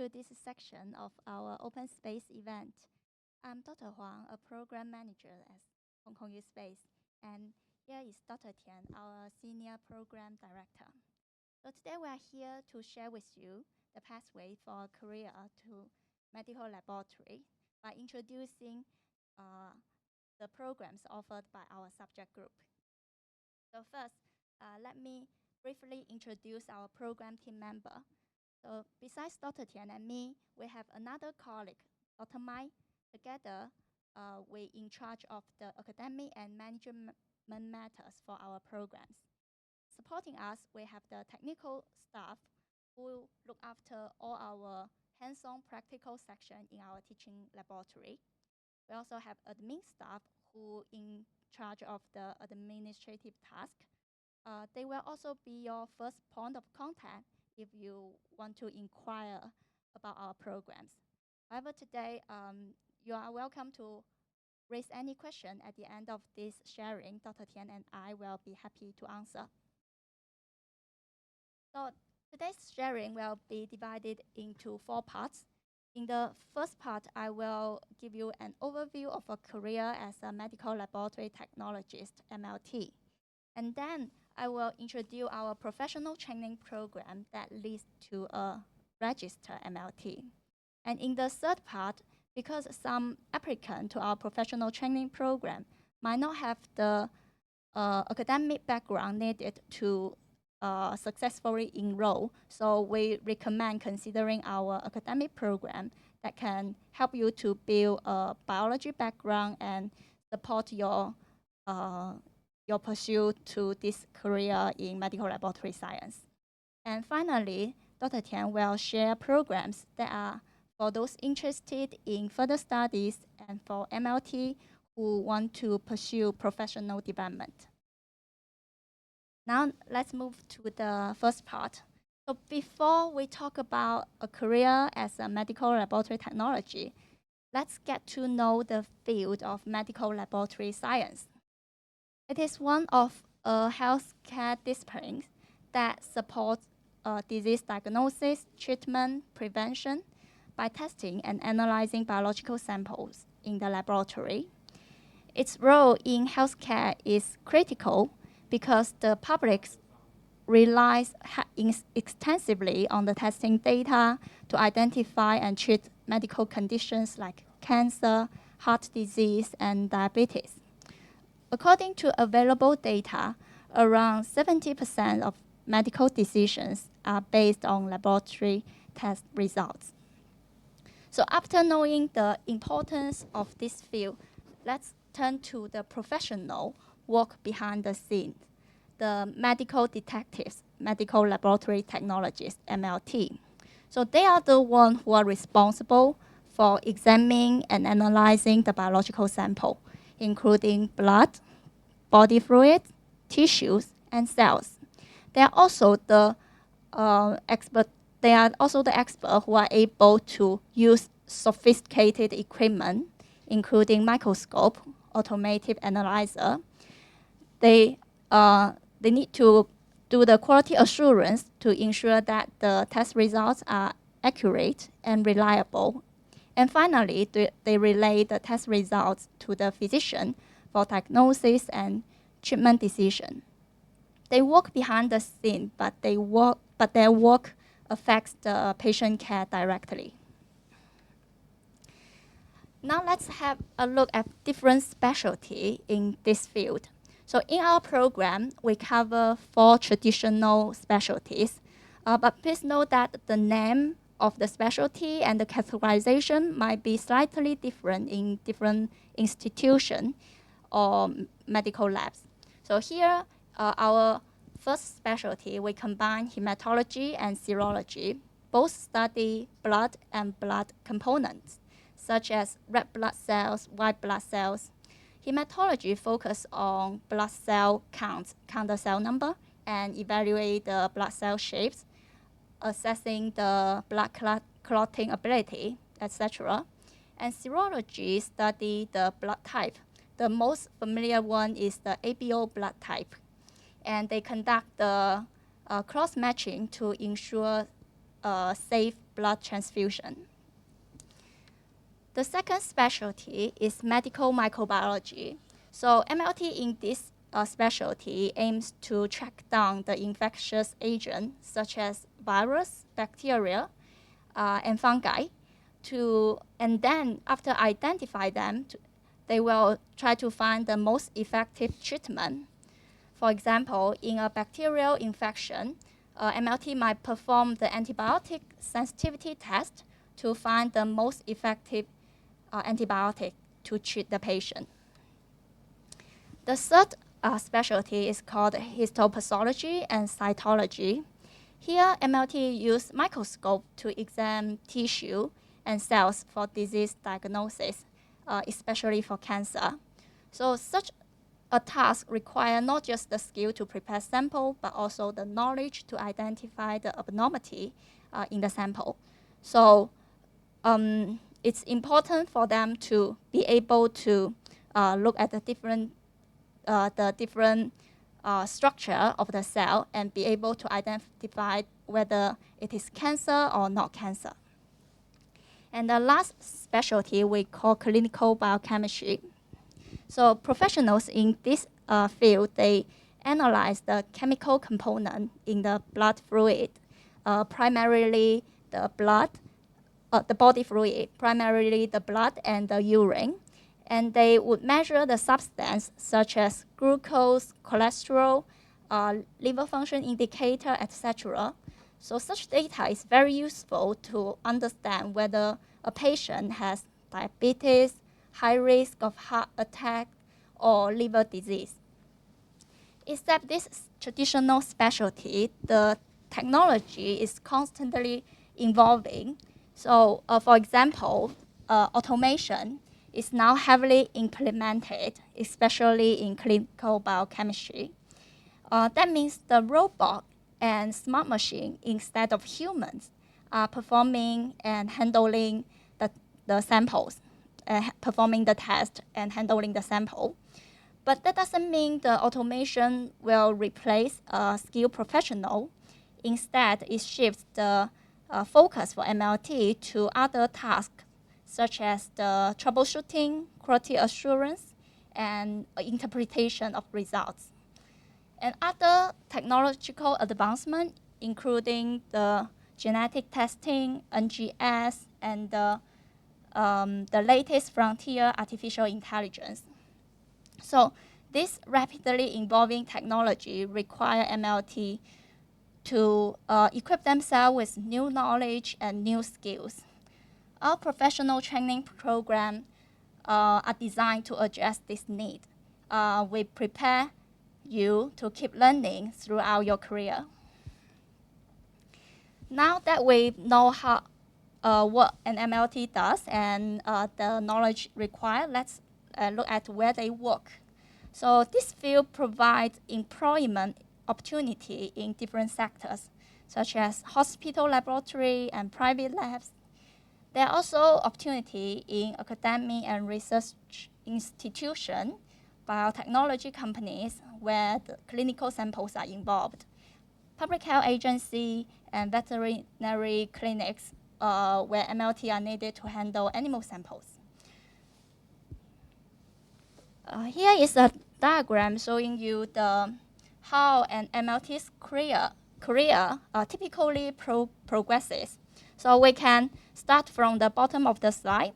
to this section of our Open Space event. I'm Dr. Huang, a program manager at HKU SPACE, and here is Dr. Tian, our senior program director. So today we are here to share with you the pathway for a career to medical laboratory by introducing the programs offered by our subject group. So first, let me briefly introduce our program team member. So besides Dr. Tian and me, we have another colleague, Dr. Mai. Together, we're in charge of the academic and management matters for our programs. Supporting us, we have the technical staff who look after all our hands-on practical section in our teaching laboratory. We also have admin staff who in charge of the administrative task. They will also be your first point of contact if you want to inquire about our programs. However, today, you are welcome to raise any question at the end of this sharing. Dr. Tian and I will be happy to answer. So today's sharing will be divided into 4 parts. In the first part, I will give you an overview of a career as a medical laboratory technologist, MLT. And then I will introduce our professional training program that leads to a registered MLT. And in the third part, because some applicant to our professional training program might not have the academic background needed to successfully enroll, so we recommend considering our academic program that can help you to build a biology background and support your pursuit to this career in medical laboratory science. And finally, Dr. Tian will share programs that are for those interested in further studies and for MLT who want to pursue professional development. Now let's move to the first part. So before we talk about a career as a medical laboratory technology, let's get to know the field of medical laboratory science. It is one of a healthcare discipline that supports disease diagnosis, treatment, prevention by testing and analyzing biological samples in the laboratory. Its role in healthcare is critical because the public relies extensively on the testing data to identify and treat medical conditions like cancer, heart disease, and diabetes. According to available data, around 70% of medical decisions are based on laboratory test results. So after knowing the importance of this field, let's turn to the professional work behind the scenes, the medical detectives, medical laboratory technologists, MLT. So they are the ones who are responsible for examining and analyzing the biological sample, including blood, body fluids, tissues, and cells. They are also the experts who are able to use sophisticated equipment, including microscope, automated analyzer. They need to do the quality assurance to ensure that the test results are accurate and reliable. And finally, they relay the test results to the physician for diagnosis and treatment decision. They work behind the scene, but their work affects the patient care directly. Now let's have a look at different specialties in this field. So in our program, we cover 4 traditional specialties, but please note that the name of the specialty and the categorization might be slightly different in different institutions or medical labs. So here, our first specialty, we combine hematology and serology. Both study blood and blood components, such as red blood cells, white blood cells. Hematology focuses on blood cell count the cell number, and evaluate the blood cell shapes, assessing the blood clotting ability, etc. And serology study the blood type. The most familiar one is the ABO blood type. And they conduct the cross-matching to ensure safe blood transfusion. The second specialty is medical microbiology. So MLT in this specialty aims to track down the infectious agent, such as virus, bacteria, and fungi, and then after identify them, they will try to find the most effective treatment. For example, in a bacterial infection, MLT might perform the antibiotic sensitivity test to find the most effective antibiotic to treat the patient. The third specialty is called histopathology and cytology. Here, MLT uses microscope to examine tissue and cells for disease diagnosis, especially for cancer. So such a task requires not just the skill to prepare sample, but also the knowledge to identify the abnormality in the sample. So it's important for them to be able to look at the different structure of the cell and be able to identify whether it is cancer or not cancer. And the last specialty we call clinical biochemistry. So professionals in this field, they analyze the chemical component in the blood fluid, primarily the blood, the body fluid, primarily the blood and the urine. And they would measure the substance such as glucose, cholesterol, liver function indicator, etc. So such data is very useful to understand whether a patient has diabetes, high risk of heart attack, or liver disease. Except this traditional specialty, the technology is constantly evolving. So for example, automation is now heavily implemented, especially in clinical biochemistry. That means the robot and smart machine, instead of humans, are performing and handling the samples, performing the test and handling the sample. But that doesn't mean the automation will replace a skilled professional. Instead, it shifts the focus for MLT to other tasks, such as the troubleshooting, quality assurance, and interpretation of results. And other technological advancements, including the genetic testing, NGS, and the latest frontier artificial intelligence. So this rapidly evolving technology requires MLT to equip themselves with new knowledge and new skills. Our professional training programs are designed to address this need. We prepare you to keep learning throughout your career. Now that we know what an MLT does and the knowledge required, let's look at where they work. So this field provides employment opportunity in different sectors, such as hospital laboratory and private labs. There are also opportunities in academic and research institutions, biotechnology companies where the clinical samples are involved, public health agency, and veterinary clinics where MLT are needed to handle animal samples. Here is a diagram showing you how an MLT's career typically progresses. So we can start from the bottom of the slide.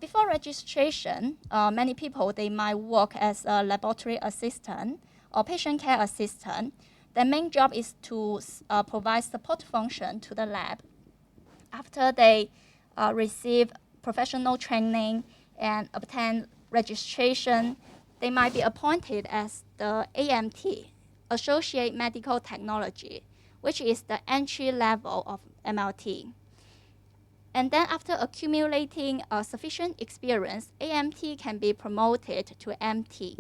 Before registration, many people, they might work as a laboratory assistant or patient care assistant. Their main job is to provide support function to the lab. After they receive professional training and obtain registration, they might be appointed as the AMT, Associate Medical Technology, which is the entry level of MLT. And then after accumulating sufficient experience, AMT can be promoted to MT.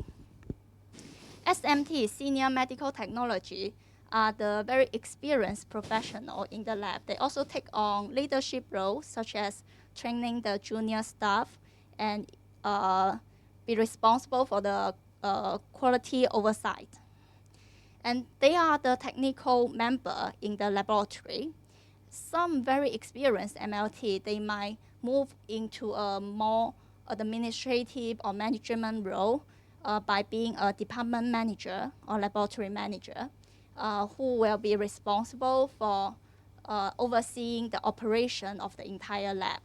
SMT, Senior Medical Technology, are the very experienced professional in the lab. They also take on leadership roles, such as training the junior staff and be responsible for the quality oversight. And they are the technical member in the laboratory. some very experienced MLT, they might move into a more administrative or management role by being a department manager or laboratory manager who will be responsible for overseeing the operation of the entire lab.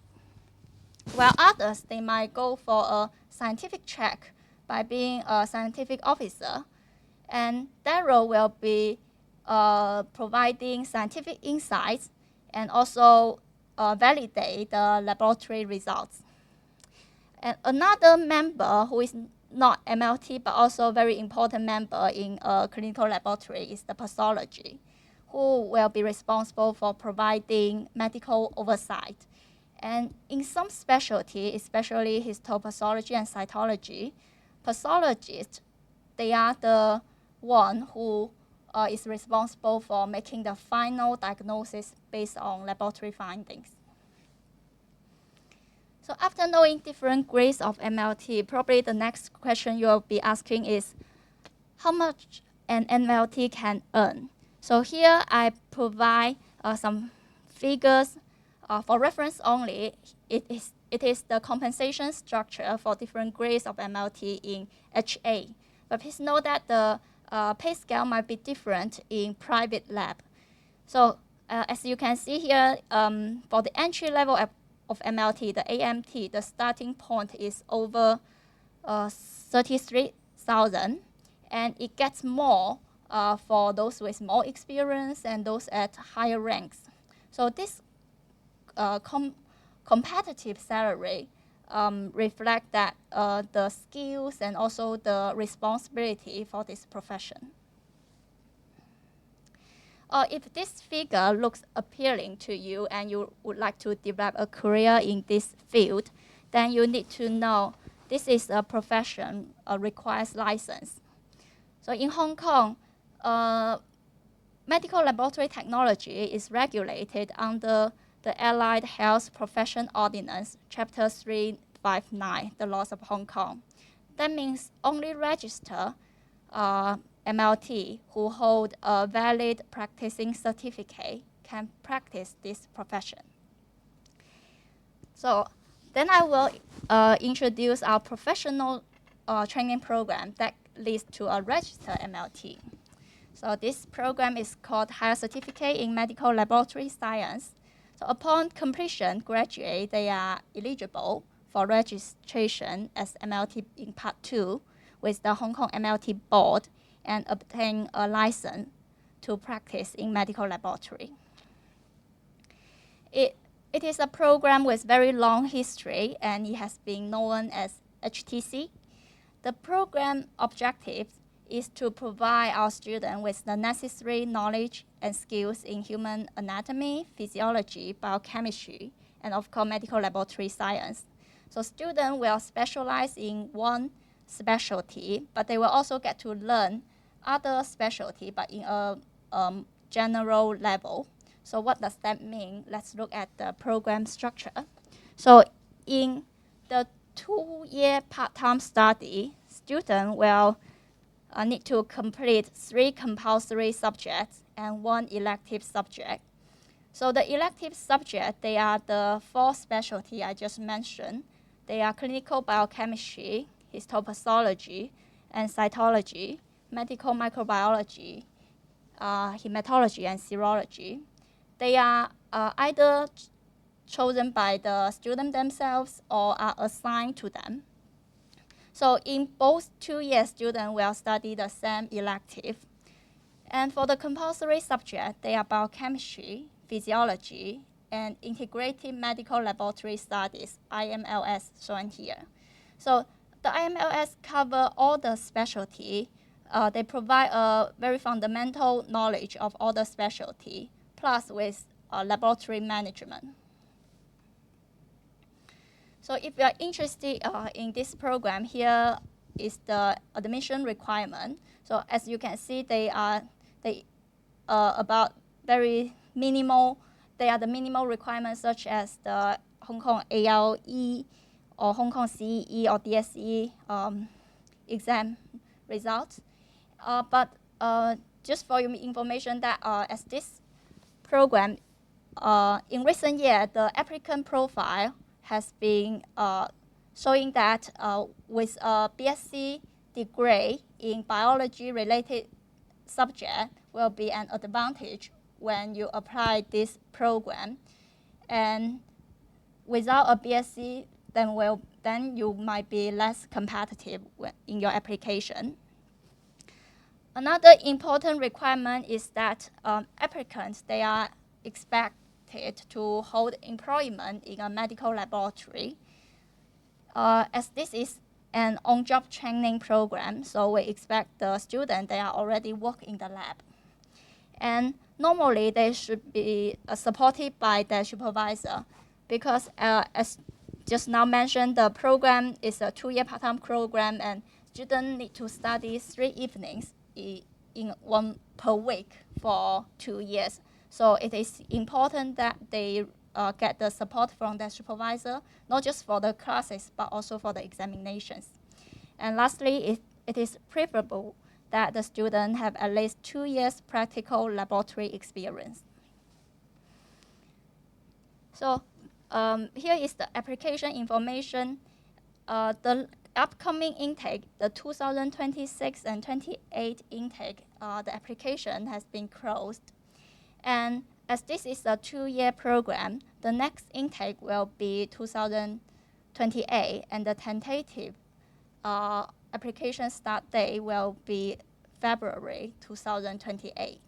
While others, they might go for a scientific track by being a scientific officer, and that role will be providing scientific insights and also validate the laboratory results. And another member who is not MLT but also very important member in a clinical laboratory is the pathology, who will be responsible for providing medical oversight. And in some specialty, especially histopathology and cytology, pathologists, they are the one who is responsible for making the final diagnosis based on laboratory findings. So after knowing different grades of MLT, probably the next question you will be asking is, how much an MLT can earn? So here I provide some figures for reference only. It is the compensation structure for different grades of MLT in HA. But please note that the pay scale might be different in private lab. So as you can see here, for the entry level of MLT, the AMT, the starting point is over 33,000, and it gets more for those with more experience and those at higher ranks. So this competitive salary reflect that the skills and also the responsibility for this profession. If this figure looks appealing to you and you would like to develop a career in this field, then you need to know this is a profession requires license. So in Hong Kong, medical laboratory technology is regulated under the Allied Health Profession Ordinance, Chapter 359, the laws of Hong Kong. That means only register MLT who hold a valid practicing certificate can practice this profession. So then I will introduce our professional training program that leads to a registered MLT. So this program is called Higher Certificate in Medical Laboratory Science. So upon completion, graduate, they are eligible for registration as MLT in Part 2 with the Hong Kong MLT Board and obtain a license to practice in medical laboratory. It is a program with very long history, and it has been known as HTC. The program objective is to provide our students with the necessary knowledge and skills in human anatomy, physiology, biochemistry, and of course medical laboratory science. So students will specialize in one specialty, but they will also get to learn other specialty, but in a general level. So what does that mean? Let's look at the program structure. So in the 2-year part-time study, students will need to complete 3 compulsory subjects and 1 elective subject. So the elective subject, they are the 4 specialty I just mentioned. They are clinical biochemistry, histopathology, and cytology, medical microbiology, hematology, and serology. They are either chosen by the student themselves or are assigned to them. So in both 2 years, students will study the same elective. And for the compulsory subject, they are biochemistry, physiology, and integrated medical laboratory studies, IMLS, shown here. So the IMLS cover all the specialty. They provide a very fundamental knowledge of all the specialty, plus with laboratory management. So if you are interested in this program, here is the admission requirement. So as you can see, they are about very minimal. They are the minimal requirements such as the Hong Kong ALE or Hong Kong CEE or DSE exam results. But just for your information that as this program in recent years, the applicant profile has been showing that with a BSc degree in biology-related subject will be an advantage when you apply this program. And without a BSc, then you might be less competitive in your application. Another important requirement is that applicants, they are expected to hold employment in a medical laboratory. As this is an on-job training program, so we expect the student, they are already work in the lab. And normally, they should be supported by their supervisor because as just now mentioned, the program is a 2-year part-time program and students need to study 3 evenings in one per week for 2 years. So it is important that they get the support from their supervisor, not just for the classes, but also for the examinations. And lastly, it is preferable that the student have at least 2 years practical laboratory experience. So here is the application information. The upcoming intake, the 2026 and 28 intake, the application has been closed. And as this is a 2-year program, the next intake will be 2028, and the tentative application start date will be February 2028.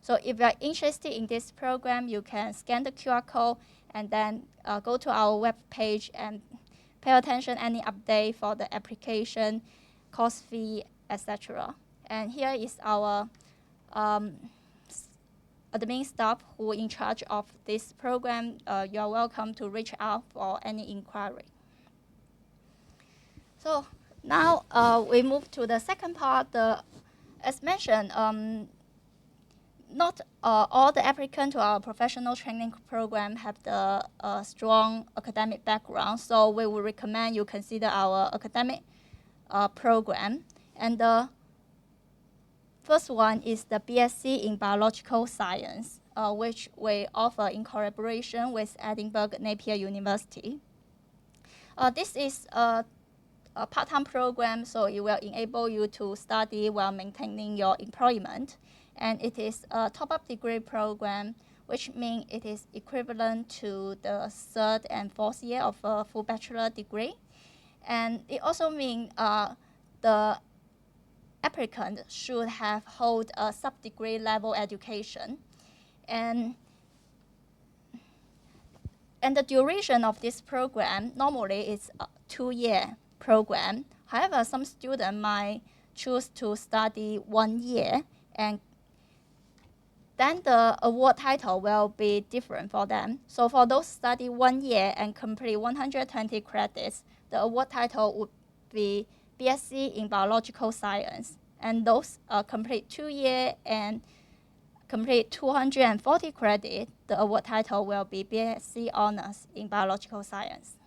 So if you are interested in this program, you can scan the QR code and then go to our web page and pay attention any update for the application, course fee, etc. And here is our admin staff who are in charge of this program. You are welcome to reach out for any inquiry. So now we move to the second part. As mentioned, not all the applicants to our professional training program have the strong academic background, so we would recommend you consider our academic program. And the first one is the BSc in Biological Science, which we offer in collaboration with Edinburgh Napier University. This is a part-time program, so it will enable you to study while maintaining your employment. And it is a top-up degree program, which means it is equivalent to the 3rd and 4th year of a full bachelor degree. And it also means the applicant should have hold a sub-degree level education. And the duration of this program normally is a 2-year program. However, some students might choose to study 1 year, and then the award title will be different for them. So for those study 1 year and complete 120 credits, the award title would be BSc in Biological Science. And those complete 2 year and complete 240 credits, the award title will be BSc Honors in Biological Science.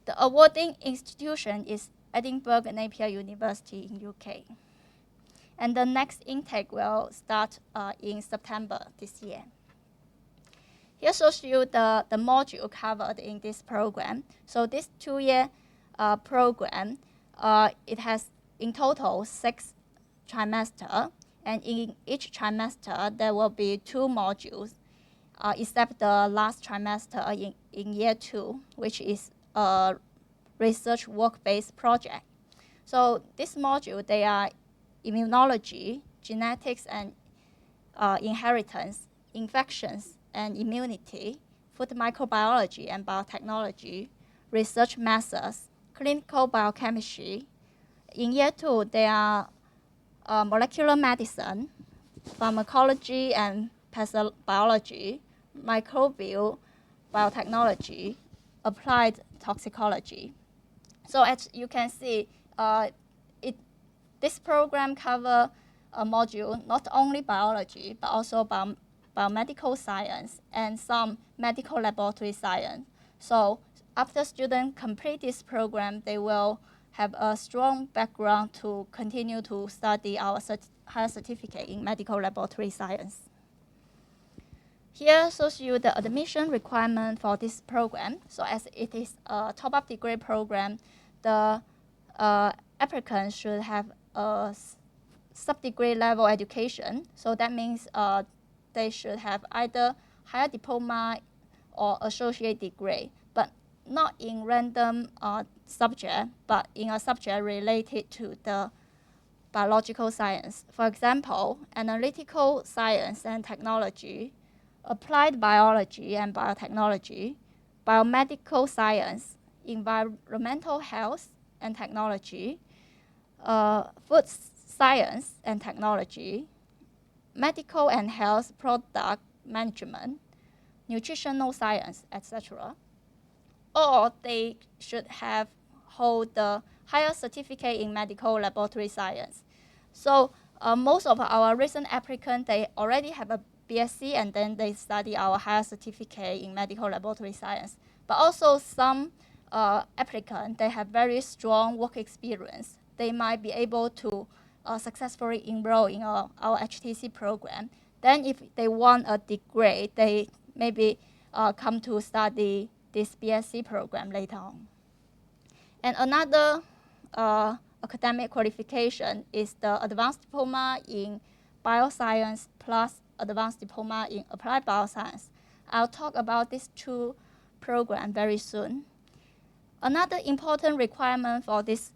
The awarding institution is Edinburgh Napier University in UK. And the next intake will start in September this year. Here shows you the module covered in this program. So this 2-year program, it has in total 6 trimesters. And in each trimester, there will be 2 modules, except the last trimester in year 2, which is a research work-based project. So this module, they are immunology, genetics and inheritance, infections and immunity, food microbiology and biotechnology, research methods, clinical biochemistry. In year 2, they are molecular medicine, pharmacology and pathobiology, microbial biotechnology, applied toxicology. So as you can see, this program covers a module not only biology, but also biomedical science and some medical laboratory science. So after students complete this program, they will have a strong background to continue to study our higher certificate in medical laboratory science. Here shows you the admission requirement for this program. So as it is a top-up degree program, the applicant should have a sub-degree level education. So that means they should have either higher diploma or associate degree, but not in random subject, but in a subject related to the biological science. For example, analytical science and technology, applied biology and biotechnology, biomedical science, environmental health and technology, food science and technology, medical and health product management, nutritional science, etc. Or they should hold the higher certificate in medical laboratory science. So most of our recent applicants, they already have a BSc and then they study our higher certificate in medical laboratory science. But also some applicants, they have very strong work experience. They might be able to successfully enroll in our HTC program. Then if they want a degree, they maybe come to study this BSc program later on. And another academic qualification is the advanced diploma in bioscience plus advanced diploma in applied bioscience. I'll talk about these two programs very soon. Another important requirement for this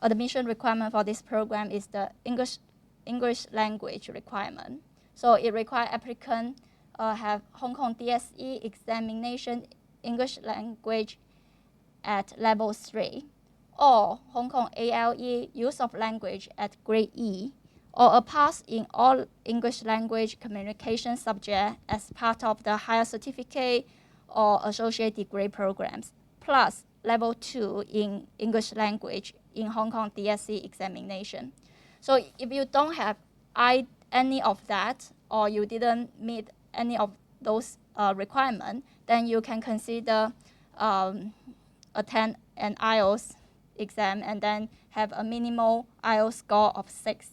admission requirement for this program is the English language requirement. So it requires applicants have Hong Kong DSE examination English language at level 3, or Hong Kong ALE use of language at grade E, or a pass in all English language communication subjects as part of the higher certificate or associate degree programs, plus level 2 in English language in Hong Kong DSE examination. So if you don't have any of that, or you didn't meet any of those requirements, then you can consider attend an IELTS exam and then have a minimal IELTS score of 6.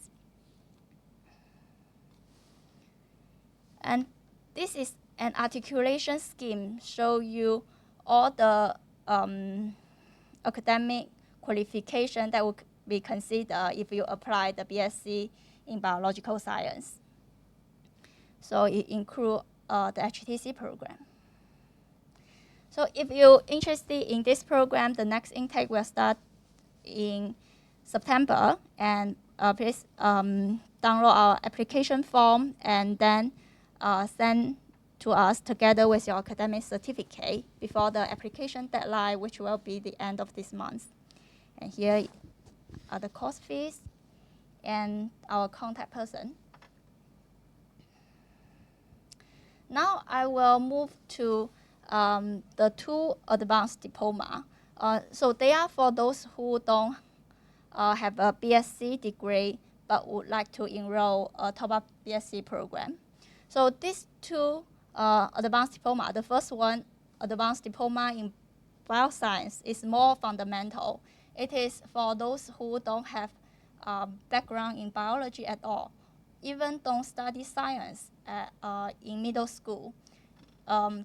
And this is an articulation scheme show you all the academic qualification that would be considered if you apply the BSc in biological science. So it includes the HTC program. So if you're interested in this program, the next intake will start in September, and please download our application form and then send to us together with your academic certificate before the application deadline, which will be the end of this month. And here are the course fees and our contact person. Now I will move to the two advanced diploma. So they are for those who don't have a BSc degree but would like to enroll a top-up BSc program. So these two advanced diploma, the first one, advanced diploma in bioscience, is more fundamental. It is for those who don't have background in biology at all, even don't study science in middle school,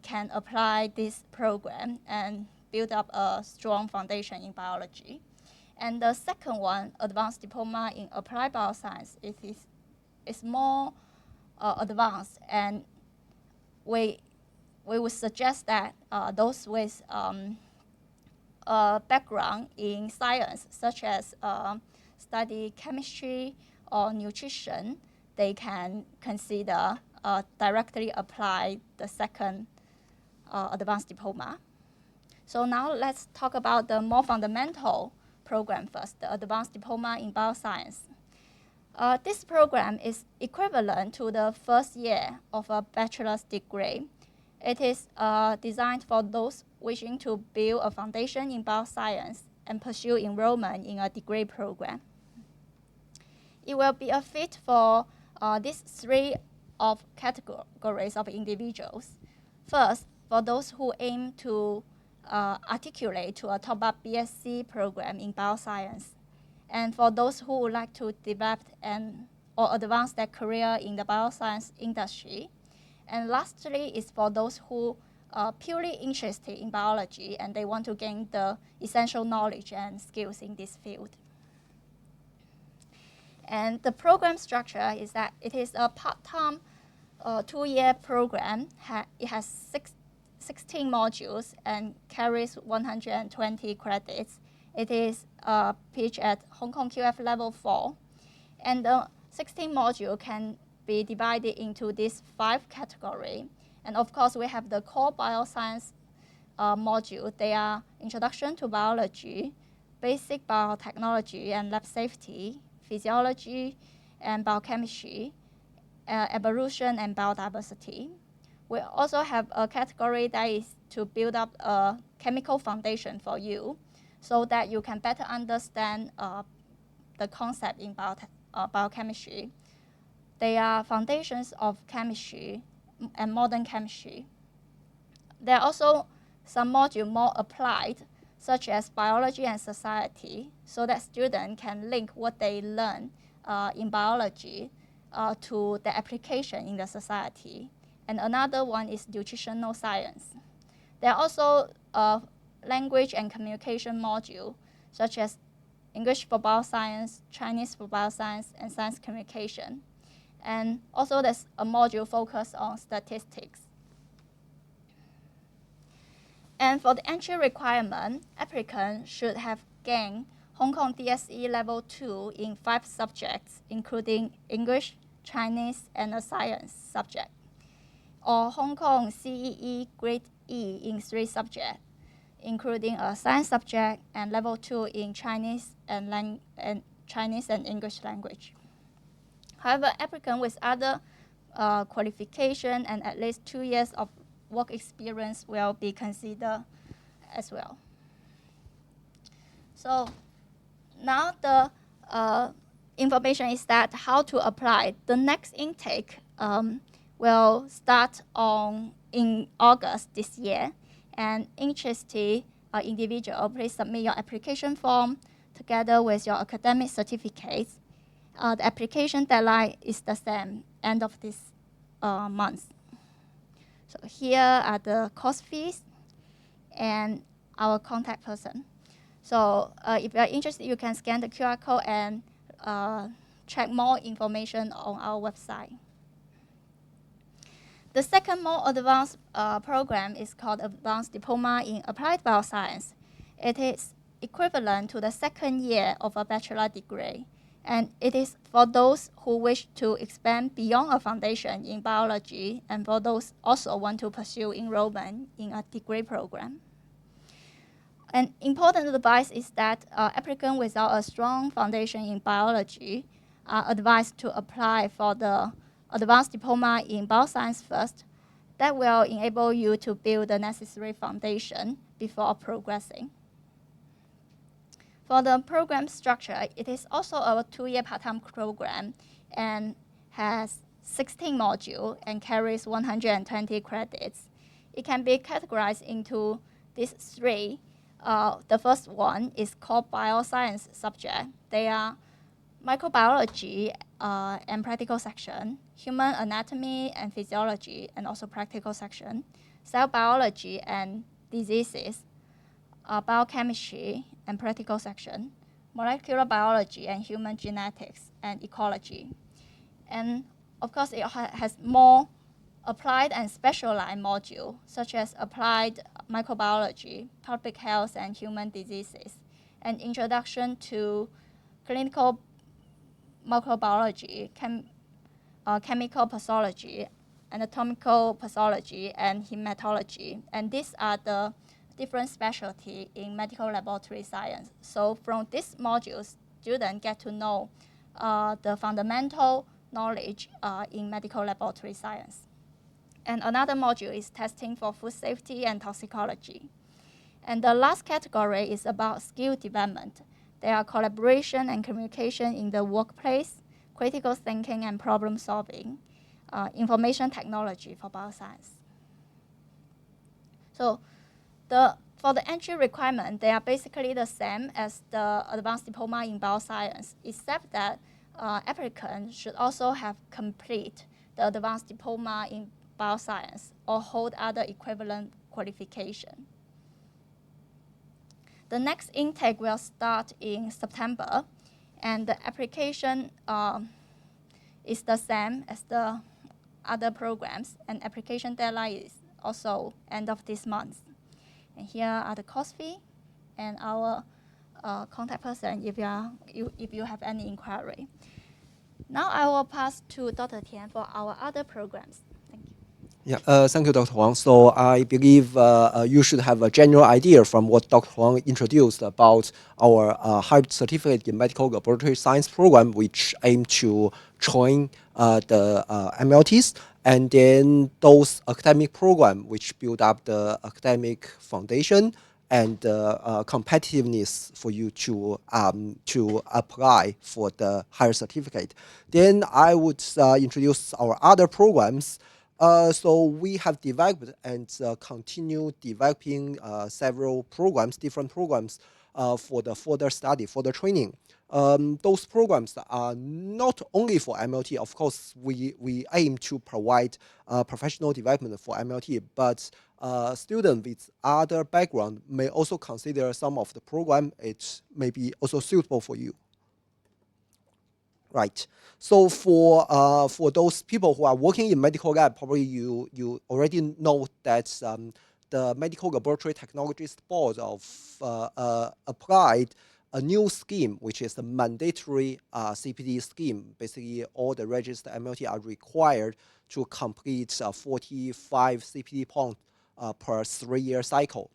can apply this program and build up a strong foundation in biology. And the second one, advanced diploma in applied bioscience, is more advanced, and we would suggest that those with a background in science, such as study chemistry or nutrition, they can consider directly apply the second advanced diploma. So now let's talk about the more fundamental program first, the advanced diploma in bioscience. This program is equivalent to the first year of a bachelor's degree. It is designed for those wishing to build a foundation in bioscience and pursue enrollment in a degree program. It will be a fit for these three categories of individuals. First, for those who aim to articulate to a top-up BSc program in bioscience, and for those who would like to develop or advance their career in the bioscience industry, And lastly is for those who are purely interested in biology and they want to gain the essential knowledge and skills in this field. And the program structure is that it is a part-time 2-year program. It has 16 modules and carries 120 credits. It is pitched at Hong Kong QF level 4. And the 16 module can be divided into these 5 categories. And of course, we have the core bioscience module. They are Introduction to Biology, Basic Biotechnology and Lab Safety, Physiology and Biochemistry, Evolution and Biodiversity. We also have a category that is to build up a chemical foundation for you so that you can better understand the concept in biochemistry. They are foundations of chemistry and modern chemistry. There are also some modules more applied, such as biology and society, so that students can link what they learn in biology to the application in the society. And another one is nutritional science. There are also language and communication modules, such as English for bioscience, Chinese for bioscience, and science communication. And also there's a module focused on statistics. And for the entry requirement, applicants should have gained Hong Kong DSE level 2 in 5 subjects, including English, Chinese, and a science subject, or Hong Kong CEE grade E in 3 subjects, including a science subject and level 2 in Chinese and English language. However, applicants with other qualification and at least 2 years of work experience will be considered as well. So now the information is that how to apply. The next intake will start in August this year. And interested individual, please submit your application form together with your academic certificates. The application deadline is the same, end of this month. So here are the course fees and our contact person. So if you are interested, you can scan the QR code and check more information on our website. The second more advanced program is called Advanced Diploma in Applied Bioscience. It is equivalent to the second year of a bachelor degree. And it is for those who wish to expand beyond a foundation in biology and for those also want to pursue enrollment in a degree program. An important advice is that applicants without a strong foundation in biology are advised to apply for the Advanced Diploma in Bioscience first. That will enable you to build the necessary foundation before progressing. For the program structure, it is also a 2-year part-time program and has 16 modules and carries 120 credits. It can be categorized into these 3. The first one is called bioscience subject. They are microbiology and practical section, human anatomy and physiology, and also practical section, cell biology and diseases, biochemistry and practical section, molecular biology and human genetics and ecology. And of course, it has more applied and specialized modules, such as applied microbiology, public health and human diseases, and introduction to clinical microbiology, chemical pathology, anatomical pathology, and hematology. And these are the different specialties in medical laboratory science. So from these modules, students get to know the fundamental knowledge in medical laboratory science. And another module is testing for food safety and toxicology. And the last category is about skill development. There are collaboration and communication in the workplace, critical thinking and problem solving, information technology for bioscience. So for the entry requirement, they are basically the same as the Advanced Diploma in Bioscience, except that applicants should also have complete the Advanced Diploma in bioscience or hold other equivalent qualification. The next intake will start in September, and the application is the same as the other programs, and application deadline is also end of this month. And here are the course fee and our contact person if you have any inquiry. Now I will pass to Dr. Tian for our other programs. Thank you. Yeah, thank you, Dr. Huang. So I believe you should have a general idea from what Dr. Huang introduced about our hybrid certificate in medical laboratory science program, which aim to train the MLTs, and then those academic program which build up the academic foundation and competitiveness for you to apply for the higher certificate. Then I would introduce our other programs. So we have developed and continue developing several programs, different programs for the further study, for the training. Those programs are not only for MLT. Of course, we aim to provide professional development for MLT, but students with other background may also consider some of the program. It may be also suitable for you. Right. So for those people who are working in medical lab, probably you already know that the Medical Laboratory Technologist Board of applied a new scheme, which is the mandatory CPD scheme. Basically, all the registered MLT are required to complete 45 CPD points per 3-year cycle.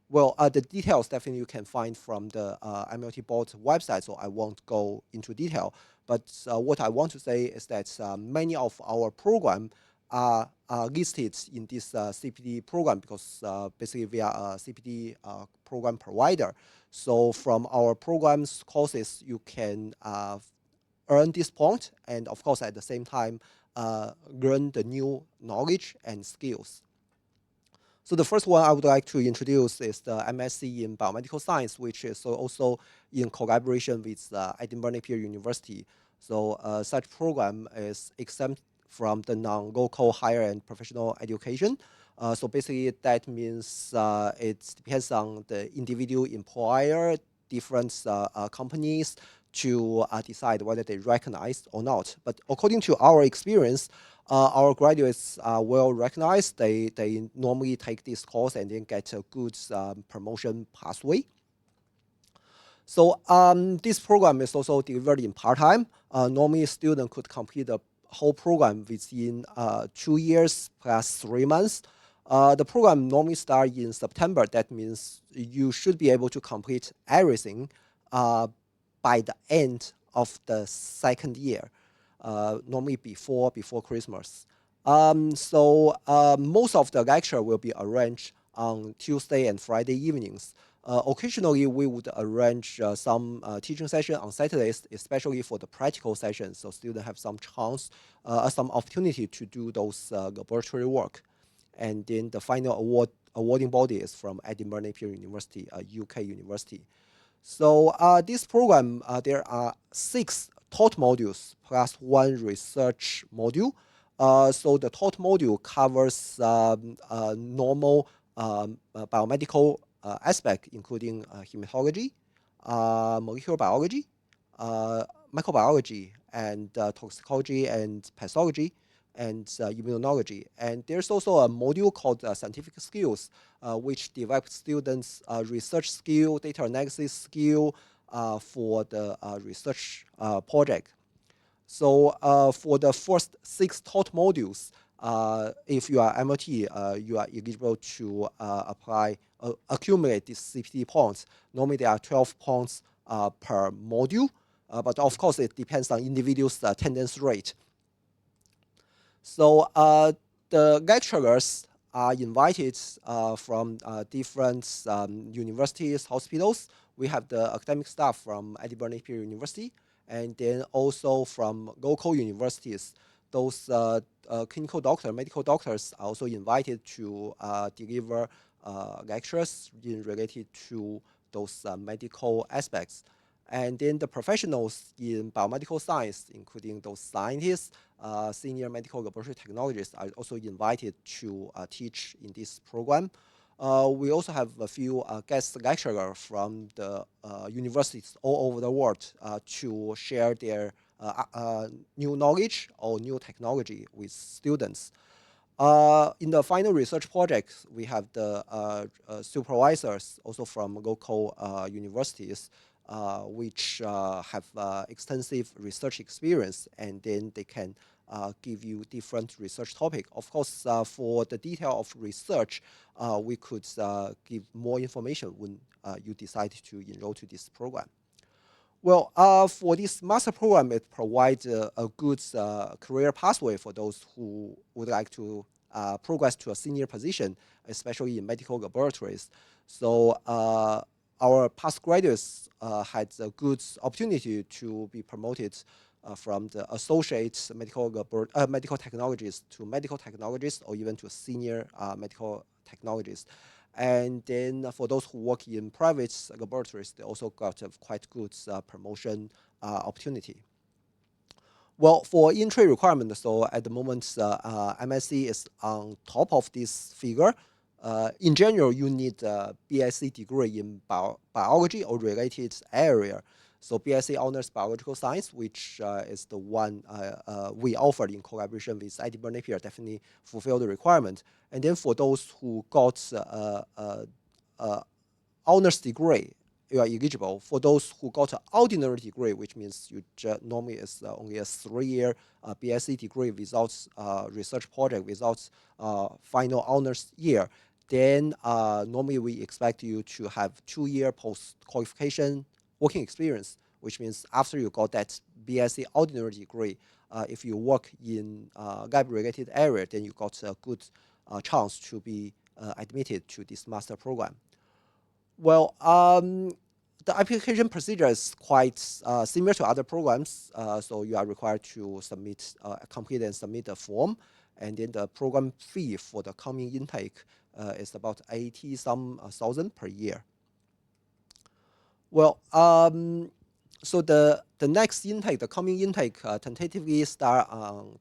Well, the details definitely you can find from the MLT board's website, so I won't go into detail. But what I want to say is that many of our programs are listed in this CPD program because basically we are a CPD program provider. So from our programs courses, you can earn this point, and of course at the same time learn the new knowledge and skills. So the first one I would like to introduce is the MSc in Biomedical Science, which is also in collaboration with Edinburgh Napier University. So such program is exempt from the non-local higher and professional education. So basically that means it depends on the individual employer, different companies to decide whether they recognize or not. But according to our experience, our graduates are well recognized. They normally take this course and then get a good promotion pathway. So this program is also delivered in part-time. Normally, a student could complete the whole program within 2 years plus 3 months. The program normally starts in September. That means you should be able to complete everything by the end of the 2nd year, normally before Christmas. So most of the lecture will be arranged on Tuesday and Friday evenings. Occasionally, we would arrange some teaching session on Saturdays, especially for the practical sessions, so students have some chance, some opportunity to do those laboratory work. And then the final awarding body is from Edinburgh Napier University, a UK university. So this program, there are 6 taught modules plus 1 research module. So the taught module covers normal biomedical aspect, including hematology, molecular biology, microbiology, and toxicology and pathology, and immunology. And there's also a module called scientific skills, which develops students' research skill, data analysis skill for the research project. So for the first 6 taught modules, if you are MLT, you are eligible to accumulate these CPT points. Normally there are 12 points per module, but of course it depends on individuals' attendance rate. So the lecturers are invited from different universities, hospitals. We have the academic staff from Edinburgh Napier University, and then also from local universities. Those clinical doctors, medical doctors are also invited to deliver lectures related to those medical aspects. And then the professionals in biomedical science, including those scientists, senior medical laboratory technologists, are also invited to teach in this program. We also have a few guest lecturers from the universities all over the world to share their new knowledge or new technology with students. In the final research project, we have the supervisors also from local universities, which have extensive research experience, and then they can give you different research topic. Of course, for the detail of research, we could give more information when you decide to enroll to this program. Well, for this master program, it provides a good career pathway for those who would like to progress to a senior position, especially in medical laboratories. So our past graduates had a good opportunity to be promoted from the associate medical technologist to medical technologist, or even to senior medical technologist. And then for those who work in private laboratories, they also got a quite good promotion opportunity. Well, for entry requirement, so at the moment, MSc is on top of this figure. In general, you need a BSc degree in biology or related area. So BSc Honors Biological Science, which is the one we offered in collaboration with Edinburgh Napier, definitely fulfill the requirement. And then for those who got honors degree, you are eligible. For those who got an ordinary degree, which means you normally is only a 3-year BSc degree without research project, without final honors year, then normally we expect you to have 2-year post-qualification working experience, which means after you got that BSc ordinary degree, if you work in lab-related area, then you got a good chance to be admitted to this master program. Well, the application procedure is quite similar to other programs. So you are required to submit, complete and submit a form, and then the program fee for the coming intake is about 80-some thousand per year. Well, so the next intake, the coming intake, tentatively start on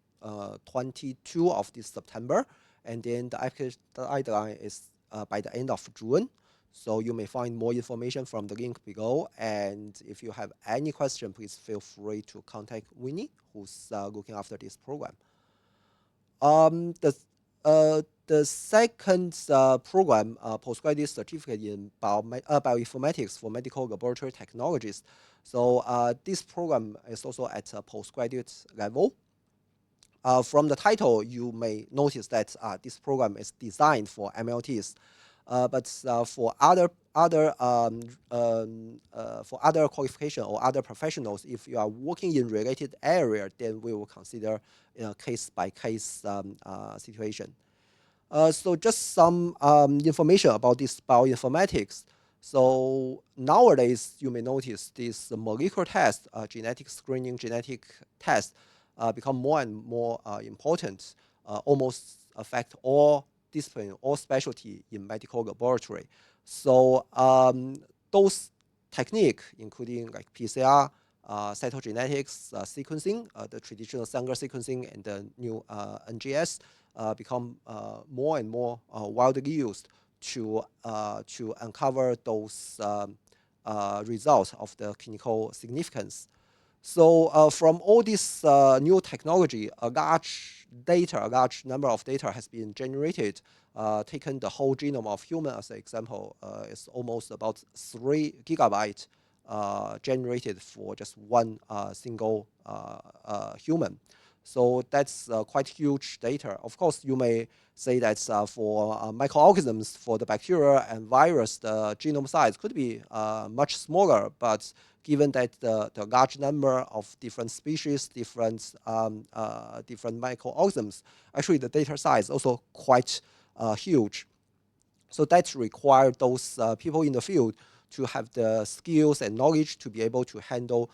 22 of this September, and then the application deadline is by the end of June. So you may find more information from the link below, and if you have any question, please feel free to contact Winnie, who's looking after this program. The second program, postgraduate certificate in bioinformatics for medical laboratory technologists. So this program is also at a postgraduate level. From the title, you may notice that this program is designed for MLTs. But for other qualification or other professionals, if you are working in related area, then we will consider case-by-case situation. So just some information about this bioinformatics. So nowadays, you may notice this molecular test, genetic screening, genetic test become more and more important, almost affect all discipline or specialty in medical laboratory. So those techniques, including like PCR, cytogenetics, sequencing, the traditional Sanger sequencing, and the new NGS, become more and more widely used to uncover those results of the clinical significance. So from all this new technology, a large number of data has been generated. Taken the whole genome of human as an example, it's almost about 3 gigabytes generated for just one single human. So that's quite huge data. Of course, you may say that for microorganisms, for the bacteria and virus, the genome size could be much smaller, but given that the large number of different species, different microorganisms, actually the data size also quite huge. So that requires those people in the field to have the skills and knowledge to be able to handle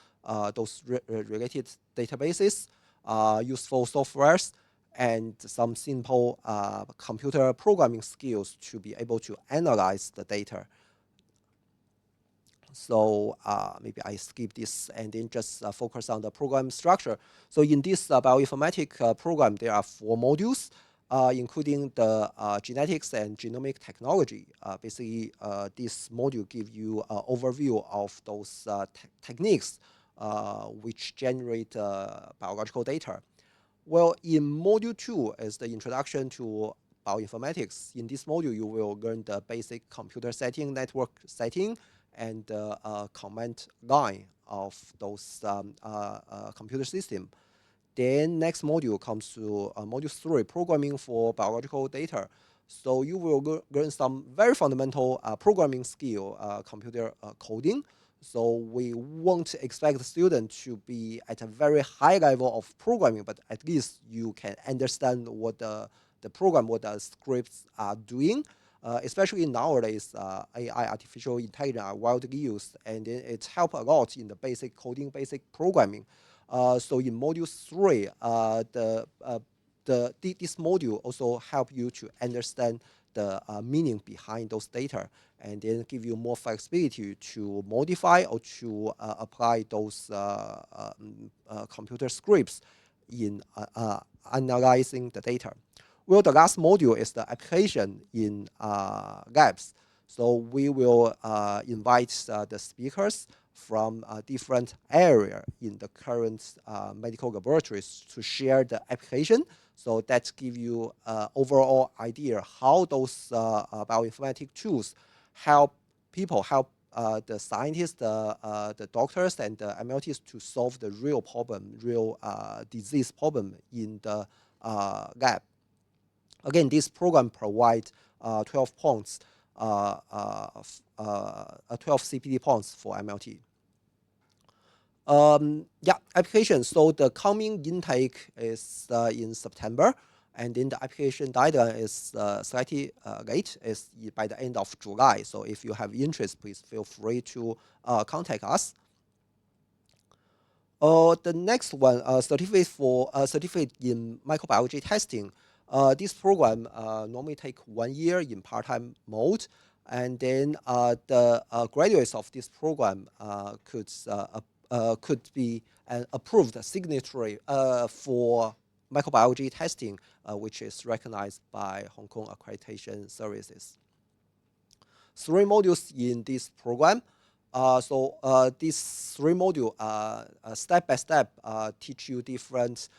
those related databases, useful softwares, and some simple computer programming skills to be able to analyze the data. So maybe I skip this and then just focus on the program structure. So in this bioinformatics program, there are 4 modules, including the genetics and genomic technology. Basically, this module gives you an overview of those techniques which generate biological data. Well, in module 2 is the introduction to bioinformatics. In this module, you will learn the basic computer setting, network setting, and command line of those computer system. Then next module comes to module 3, programming for biological data. So you will learn some very fundamental programming skill, computer coding. So we won't expect the student to be at a very high level of programming, but at least you can understand what the program, what the scripts are doing. Especially nowadays, AI, artificial intelligence are widely used, and it helps a lot in the basic coding, basic programming. So in module 3, this module also help you to understand the meaning behind those data, and then give you more flexibility to modify or to apply those computer scripts in analyzing the data. Well, the last module is the application in labs. So we will invite the speakers from different area in the current medical laboratories to share the application. So that give you overall idea how those bioinformatic tools help people, help the scientists, the doctors, and the MLTs to solve the real problem, real disease problem in the lab. Again, this program provides 12 points, 12 CPD points for MLT. Application. So the coming intake is in September, and then the application deadline is slightly late, is by the end of July. So if you have interest, please feel free to contact us. The next one, certificate in microbiology testing. This program normally take 1 year in part-time mode, and then the graduates of this program could be an approved signatory for microbiology testing, which is recognized by Hong Kong Accreditation Services. 3 modules in this program. These 3 modules step by step teach you different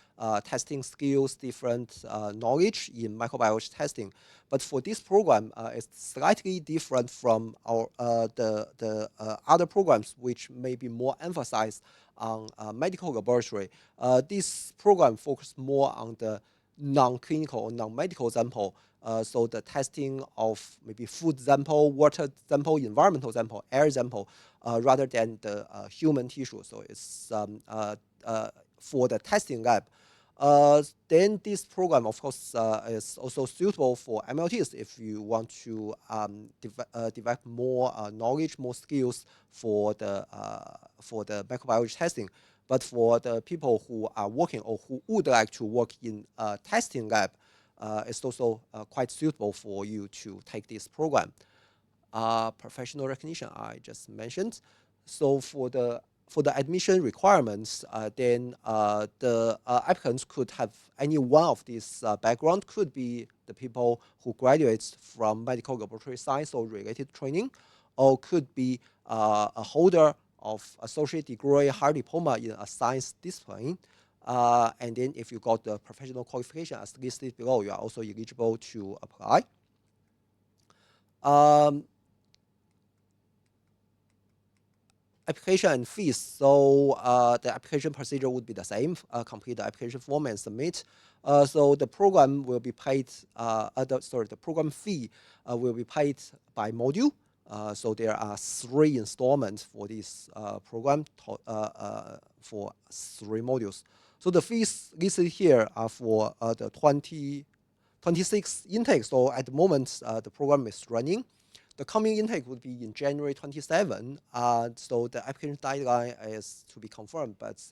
testing skills, different knowledge in microbiology testing. But for this program, it's slightly different from our the other programs, which may be more emphasized on medical laboratory. This program focuses more on the non-clinical or non-medical sample. So the testing of maybe food sample, water sample, environmental sample, air sample, rather than the human tissue. So it's for the testing lab. Then this program, of course, is also suitable for MLTs if you want to develop more knowledge, more skills for the microbiology testing. But for the people who are working or who would like to work in a testing lab, it's also quite suitable for you to take this program. Professional recognition I just mentioned. So for the admission requirements, then the applicants could have any one of these background. Could be the people who graduates from medical laboratory science or related training, or could be a holder of associate degree, higher diploma in a science discipline. And then if you got the professional qualification as listed below, you are also eligible to apply. Application and fees. So the application procedure would be the same. Complete the application form and submit. So the program will be paid. The program fee will be paid by module. So there are 3 installments for this program for 3 modules. So the fees listed here are for the 2026 intake. So at the moment, the program is running. The coming intake would be in January 27. So the application deadline is to be confirmed. But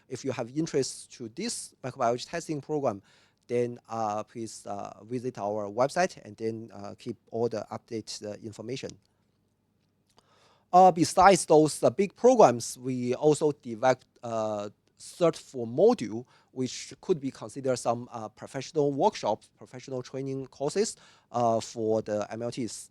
if you have interest to this microbiology testing program, then please visit our website and then keep all the updated information. Besides those big programs, we also developed Cert for module, which could be considered some professional workshops, professional training courses for the MLTs.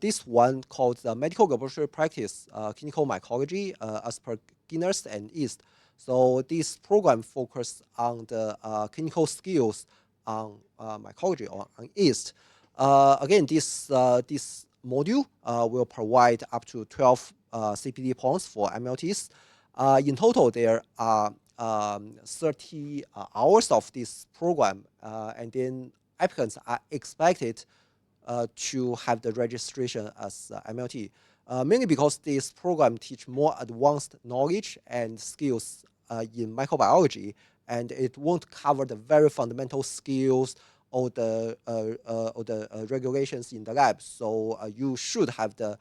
This one called the Medical Laboratory Practice, Clinical Mycology, as per Guinness and East. So this program focuses on the clinical skills on mycology or on East. Again, this module will provide up to 12 CPD points for MLTs. In total, there are 30 hours of this program, and then applicants are expected to have the registration as MLT, mainly because this program teach more advanced knowledge and skills in microbiology, and it won't cover the very fundamental skills or the regulations in the lab. So you should have the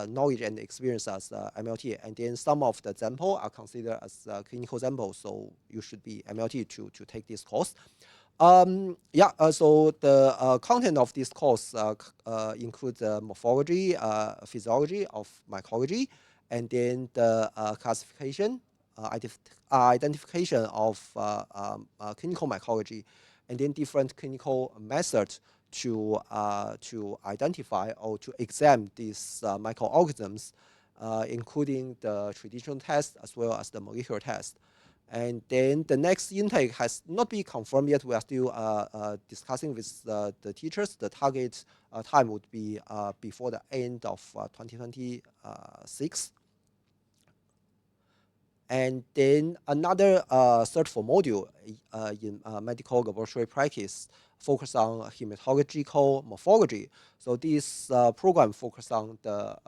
knowledge and experience as MLT, and then some of the examples are considered as clinical examples. So you should be MLT to take this course. So the content of this course includes morphology, physiology of mycology, and then the classification, identification of clinical mycology, and then different clinical methods to identify or to examine these microorganisms, including the traditional test as well as the molecular test. And then the next intake has not been confirmed yet. We are still discussing with the teachers. The target time would be before the end of 2026. And then another Cert for module in medical laboratory practice focus on hematological morphology. So this program focus on the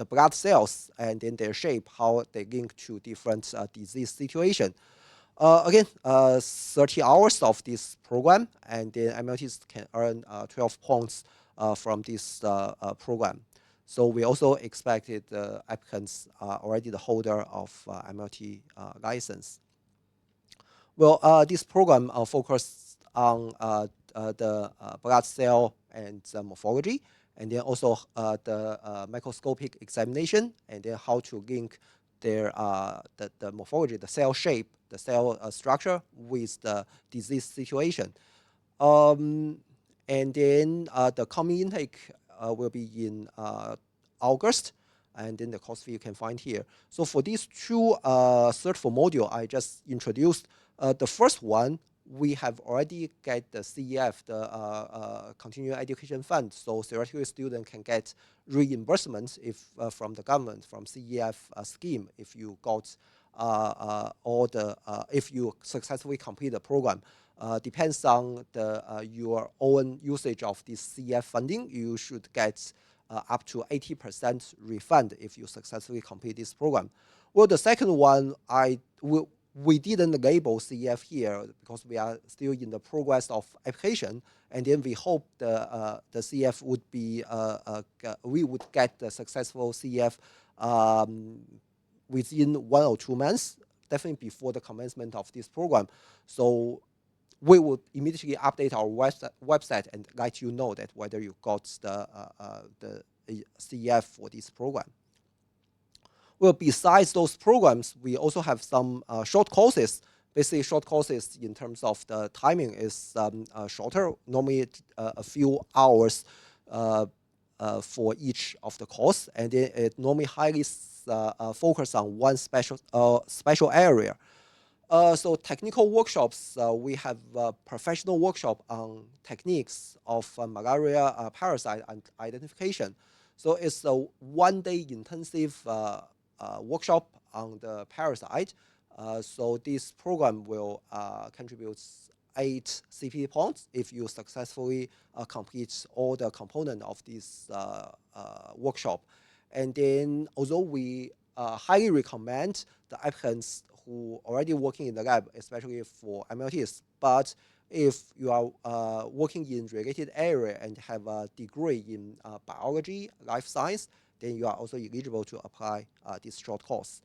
blood cells and then their shape, how they link to different disease situation. Again, 30 hours of this program, and then MLTs can earn 12 points from this program. So we also expected the applicants are already the holder of MLT license. Well, this program focused on the blood cell and morphology, and then also the microscopic examination, and then how to link their the morphology, the cell shape, the cell structure with the disease situation. And then the coming intake will be in August, and then the course fee you can find here. So for these two Cert for module I just introduced, the first one, we have already get the CEF, the Continuing Education Fund, so theoretically students can get reimbursement if from the government, from CEF scheme, if you got all the, if you successfully complete the program. Depends on the your own usage of this CEF funding, you should get up to 80% refund if you successfully complete this program. Well, the second one, we didn't label CEF here because we are still in the progress of application, and then we hope the CEF would be, we would get the successful CEF within 1 or 2 months, definitely before the commencement of this program. So we would immediately update our website and let you know that whether you got the CEF for this program. Well, besides those programs, we also have some short courses. Basically, short courses in terms of the timing is shorter, normally a few hours for each of the course, and then it normally highly focus on one special area. So technical workshops, we have a professional workshop on techniques of malaria parasite identification. So it's a one-day intensive workshop on the parasite. So this program will contribute 8 CP points if you successfully complete all the components of this workshop. And then although we highly recommend the applicants who already working in the lab, especially for MLTs, but if you are working in related area and have a degree in biology, life science, then you are also eligible to apply this short course.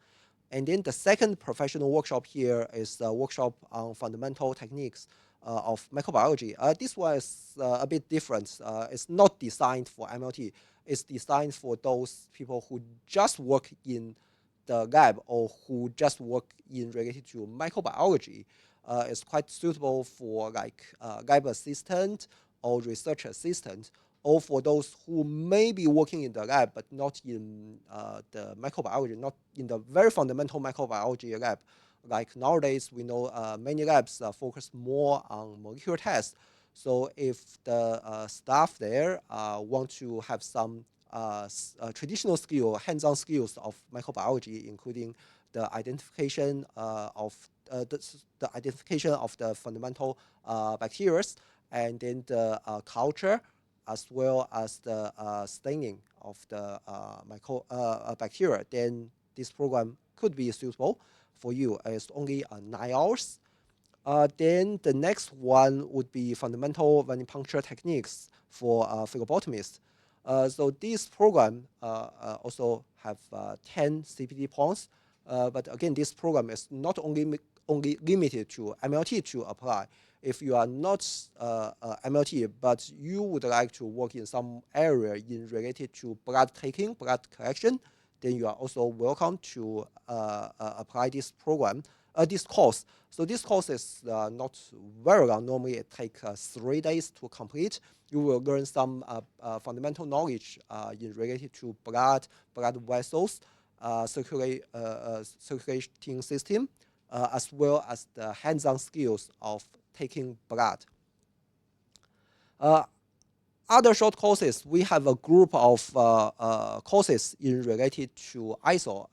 And then the second professional workshop here is the workshop on fundamental techniques of microbiology. This one is a bit different. It's not designed for MLT. It's designed for those people who just work in the lab or who just work in related to microbiology. It's quite suitable for like lab assistant or research assistant, or for those who may be working in the lab but not in the microbiology, not in the very fundamental microbiology lab. Like nowadays, we know many labs focus more on molecular tests. So if the staff there want to have some traditional skill, hands-on skills of microbiology, including the identification of the identification of the fundamental bacteria, and then the culture, as well as the staining of the bacteria, then this program could be suitable for you. It's only 9 hours. Then the next one would be fundamental venipuncture techniques for phlebotomists. So this program also have 10 CPD points. But again, this program is not only limited to MLT to apply. If you are not MLT, but you would like to work in some area related to blood taking, blood collection, then you are also welcome to apply this program, this course. So this course is not very long. Normally it takes 3 days to complete. You will learn some fundamental knowledge related to blood vessels, circulating system, as well as the hands-on skills of taking blood. Other short courses, we have a group of courses related to ISO,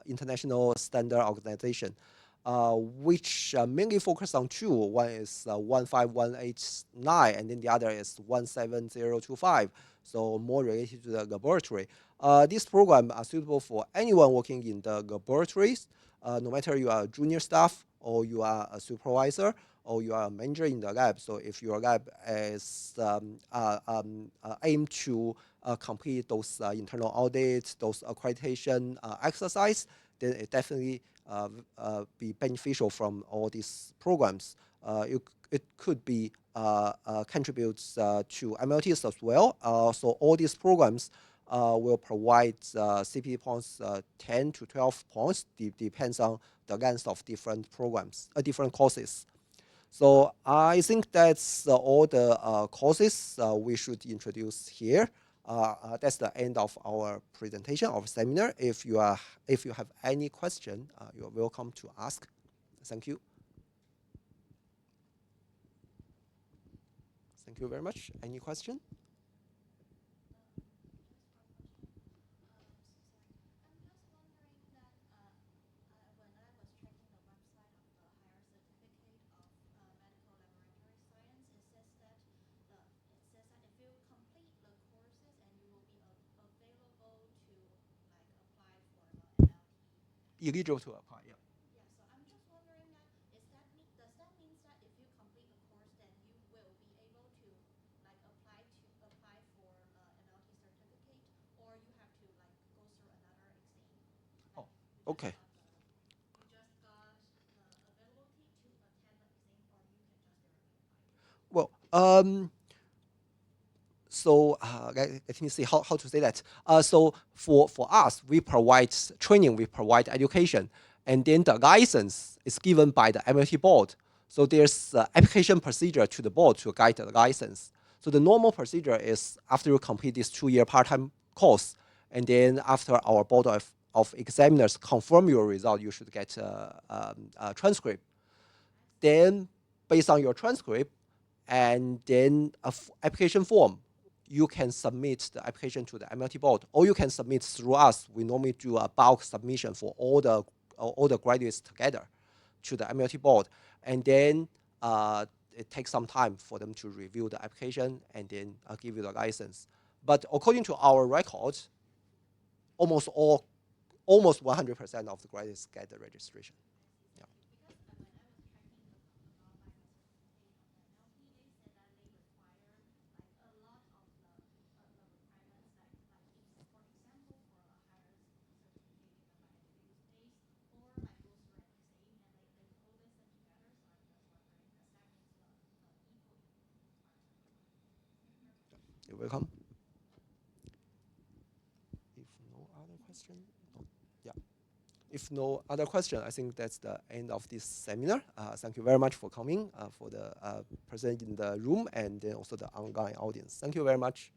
International Standard Organization, which mainly focus on two. One is 15189, and then the other is 17025, so more related to the laboratory. This program are suitable for anyone working in the laboratories, no matter you are a junior staff or you are a supervisor or you are a manager in the lab. So if your lab is aimed to complete those internal audits, those accreditation exercise, then it definitely be beneficial from all these programs. It could be contributes to MLTs as well. So all these programs will provide CPD points 10 to 12 points, depends on the length of different programs, different courses. So I think that's all the courses we should introduce here. That's the end of our presentation of seminar. If you have any question, you're welcome to ask. Thank you. Thank you very much. Any question? Eligible to apply, yeah. Yeah, so I'm just wondering that, does that mean that if you complete a course, then you will be able to like apply for MLT certificate, or you have to like go through another exam? Oh, okay. You just got availability to attend the exam, or you can just directly apply? Well, so let me see how to say that. So for us, we provide training, we provide education, and then the license is given by the MLT board. So there's application procedure to the board to guide the license. So the normal procedure is after you complete this 2-year part-time course, and then after our board of examiners confirm your result, you should get a transcript. Then based on your transcript, and then an application form, you can submit the application to the MLT board, or you can submit through us. We normally do a bulk submission for all the graduates together to the MLT board, and then it takes some time for them to review the application and then give you the license. But according to our records, almost 100% of the graduates get the registration. You're welcome. If no other question, yeah. If no other question, I think that's the end of this seminar. Thank you very much for coming, for the person in the room and then also the online audience. Thank you very much.